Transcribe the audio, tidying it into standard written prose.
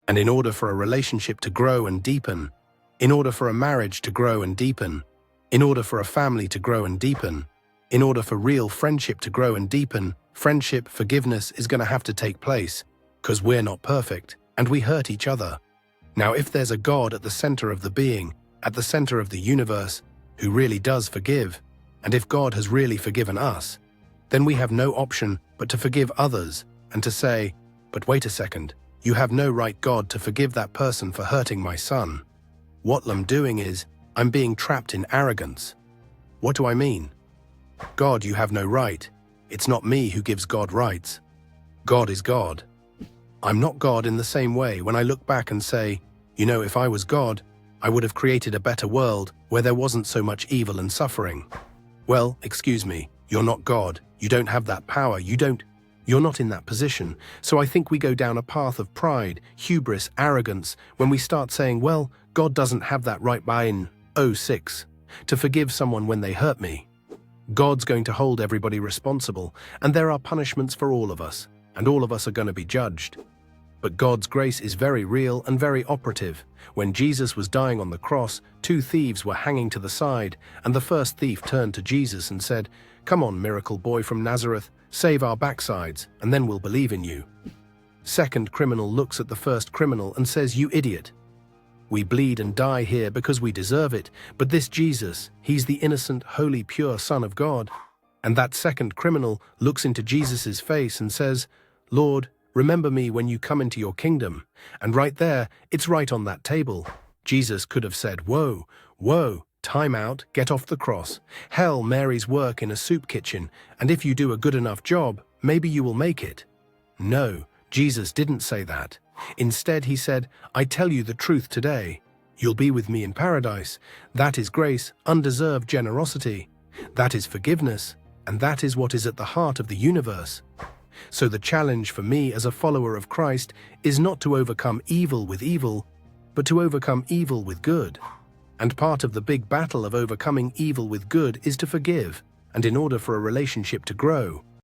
And in order for a relationship to grow and deepen, in order for a marriage to grow and deepen, in order for a family to grow and deepen, in order for real friendship to grow and deepen, friendship, forgiveness is going to have to take place, because we're not perfect, and we hurt each other. Now, if there's a God at the center of the being, at the center of the universe, who really does forgive, and if God has really forgiven us, then we have no option but to forgive others and to say, but wait a second, you have no right, God, to forgive that person for hurting my son. What I'm doing is, I'm being trapped in arrogance. What do I mean? God, you have no right. It's not me who gives God rights. God is God. I'm not God in the same way when I look back and say, you know, if I was God, I would have created a better world where there wasn't so much evil and suffering. Well, excuse me, you're not God. You don't have that power. You're not in that position. So I think we go down a path of pride, hubris, arrogance when we start saying, well, God doesn't have that right by in 06 to forgive someone when they hurt me. God's going to hold everybody responsible, and there are punishments for all of us, and all of us are going to be judged. But God's grace is very real and very operative. When Jesus was dying on the cross, 2 thieves were hanging to the side, and the first thief turned to Jesus and said, "Come on, miracle boy from Nazareth, save our backsides, and then we'll believe in you." Second criminal looks at the first criminal and says, "You idiot. We bleed and die here because we deserve it, but this Jesus, he's the innocent, holy, pure Son of God." And that second criminal looks into Jesus' face and says, "Lord, remember me when you come into your kingdom." And right there, it's right on that table. Jesus could have said, "Whoa, whoa, time out, get off the cross. Hell, Mary's work in a soup kitchen, and if you do a good enough job, maybe you will make it." No, Jesus didn't say that. Instead, he said, "I tell you the truth today. You'll be with me in paradise." That is grace, undeserved generosity. That is forgiveness, and that is what is at the heart of the universe. So the challenge for me as a follower of Christ is not to overcome evil with evil, but to overcome evil with good. And part of the big battle of overcoming evil with good is to forgive. And in order for a relationship to grow,